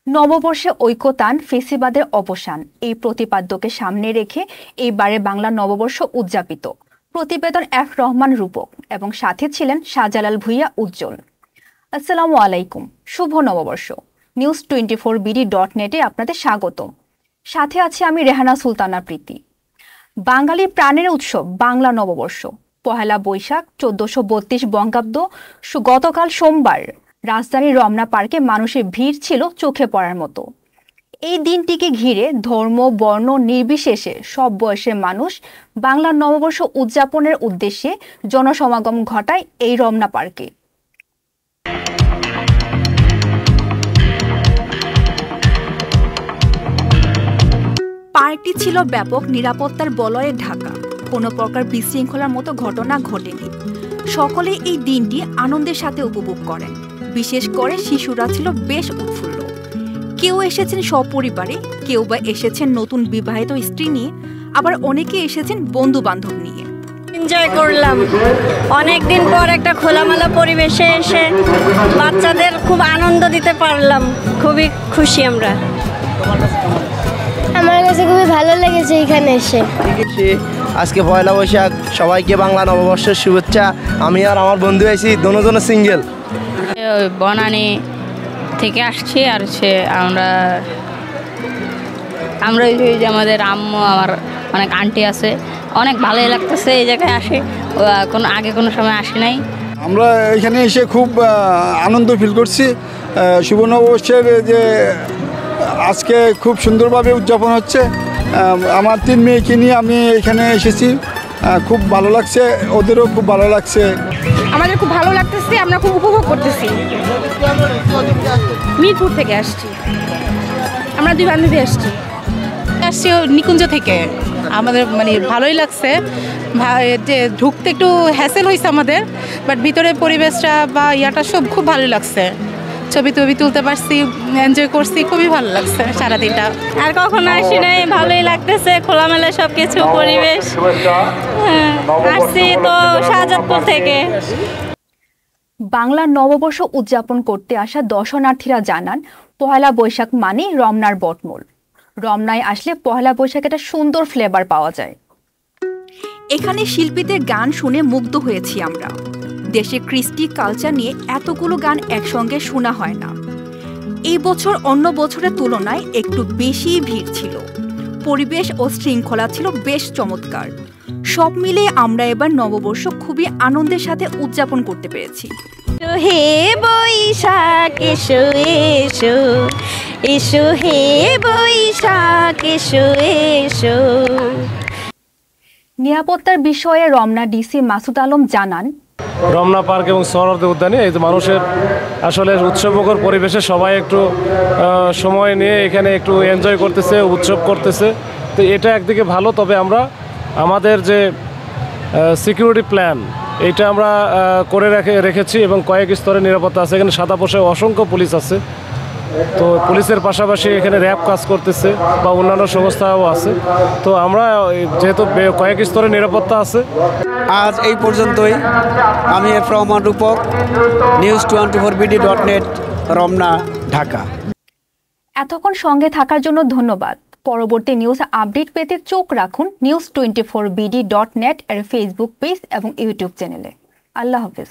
নববর্ষে ঐক্যতান ফেসিবাদের অবসান এই প্রতিপাদ্যকে সামনে রেখে এইবারে বাংলা নববর্ষ উদযাপিত। প্রতিবেদন এফ রহমান রূপক এবং সাথে ছিলেন শাহজালাল ভুইয়া উজ্জ্বল। আসসালামু আলাইকুম, শুভ নববর্ষ। news24bd.net আপনাদের স্বাগতম। সাথে আছে আমি রেহানা সুলতানা প্রীতি। বাঙালির প্রাণের উৎসব বাংলা নববর্ষ পহেলা বৈশাখ 1432 বঙ্গাব্দ গতকাল সোমবার রাজধানীর রমনা পার্কে মানুষের ভিড় ছিল চোখে পড়ার মতো। এই দিনটিকে ঘিরে ধর্ম বর্ণ নির্বিশেষে সব বয়সের মানুষ বাংলা নববর্ষ উদযাপনের উদ্দেশ্যে জনসমাগম ঘটায় এই রমনা পার্কে। পার্কটি ছিল ব্যাপক নিরাপত্তার বলয়ে ঢাকা, কোনো প্রকার বিশৃঙ্খলার মতো ঘটনা ঘটেনি। সকলে এই দিনটি আনন্দের সাথে উপভোগ করেন। বিশেষ করে শিশুরা ছিল বেশ উৎফুল্ল। কেউ এসেছেন সপরিবারে, কেউ বা এসেছেন নতুন বিবাহিত স্ত্রী নিয়ে, আবার অনেকে এসেছেন বন্ধু বান্ধব নিয়ে। এনজয় করলাম অনেকদিন পর একটা খোলামেলা পরিবেশে এসে বাচ্চাদের খুব আনন্দ দিতে পারলাম, খুবই খুশি আমরা। আমার কাছে খুবই ভালো লেগেছে এখানে এসে। আজকে পয়লা বৈশাখ, সবাইকে বাংলা নববর্ষের শুভেচ্ছা। আমি আর আমার বন্ধু আছি দুজনে সিঙ্গেল। বনানী থেকে আসছি, আর আমরা যে আমাদের আম্মু, আমার অনেক আন্টি আছে, অনেক ভালোই লাগতেছে এই জায়গায় আসে, আগে কোনো সময় আসি নাই। আমরা এখানে এসে খুব আনন্দ ফিল করছি। শুভ নববর্ষের যে আজকে খুব সুন্দরভাবে উদযাপন হচ্ছে। আমার 3 মেয়েকে নিয়ে আমি এখানে এসেছি, খুব ভালো লাগছে, ওদেরও খুব ভালো লাগছে। আমাদের খুব ভালো লাগতেছে, আমরা খুব উপভোগ করতেছি। মিরপুর থেকে আসছি, আমরা 2 বান্ধবী আসছি নিকুঞ্জ থেকে। আমাদের ভালোই লাগছে, যে ঢুকতে একটু হ্যাসেল হয়েছে আমাদের, বাট ভিতরে পরিবেশটা বা ইয়াটা সব খুব ভালো লাগছে। ছবি তুলতে পারছি, এনজয় করছি, খুবই ভালো লাগছে সারাদিনটা। আর কখনো আসি নাই, ভালোই লাগতেছে, খোলামেলা সব কিছু পরিবেশ। আসছি তো শাহজাদপুর থেকে। বাংলা নববর্ষ উদযাপন করতে আসা দর্শনার্থীরা জানান, পহেলা বৈশাখ মানে রমনার বটমূল। রমনায় আসলে পহেলা বৈশাখ একটা সুন্দর ফ্লেভার পাওয়া যায়। এখানে শিল্পীদের গান শুনে মুগ্ধ হয়েছি আমরা। দেশের কৃষ্টি কালচার নিয়ে এতগুলো গান একসঙ্গে শোনা হয় না। এই বছর অন্য বছরের তুলনায় একটু বেশি ভিড় ছিল। পরিবেশ ও শৃঙ্খলা ছিল বেশ চমৎকার। সব মিলে আমরা এবার নববর্ষ খুবই আনন্দের সাথে উদযাপন করতে পেরেছি। হে বৈশাখ এসো এসো, এসো হে বৈশাখ এসো এসো। নিরাপত্তার বিষয়ে রমনা ডিসি মাসুদ আলম জানান, রমনা পার্ক এবং সরোবর উদ্যানে এই যে মানুষের আসলে উৎসবমুখর পরিবেশে সবাই একটু সময় নিয়ে এখানে একটু এনজয় করতেছে, উৎসব করতেছে। তো এটা একদিকে ভালো, তবে আমরা আমাদের যে সিকিউরিটি প্ল্যান এইটা আমরা করে রেখেছি এবং কয়েক স্তরে নিরাপত্তা আছে। এখানে সাদা পোশাকে অসংখ্য পুলিশ আছে। তো পুলিশের পাশাপাশি এখানে র্যাব কাজ করতেছে বা অন্যান্য সংস্থাও আছে। তো আমরা যেহেতু কয়েক স্তরে নিরাপত্তা আছে। আজ এই পর্যন্তই। আমি এফ রহমান রূপক, news24bd.net, রমনা, ঢাকা। এতক্ষণ সঙ্গে থাকার জন্য ধন্যবাদ। পরবর্তী নিউজ আপডেট পেতে চোখ রাখুন news24bd.net এর ফেসবুক পেজ এবং ইউটিউব চ্যানেলে। আল্লাহ হাফেজ।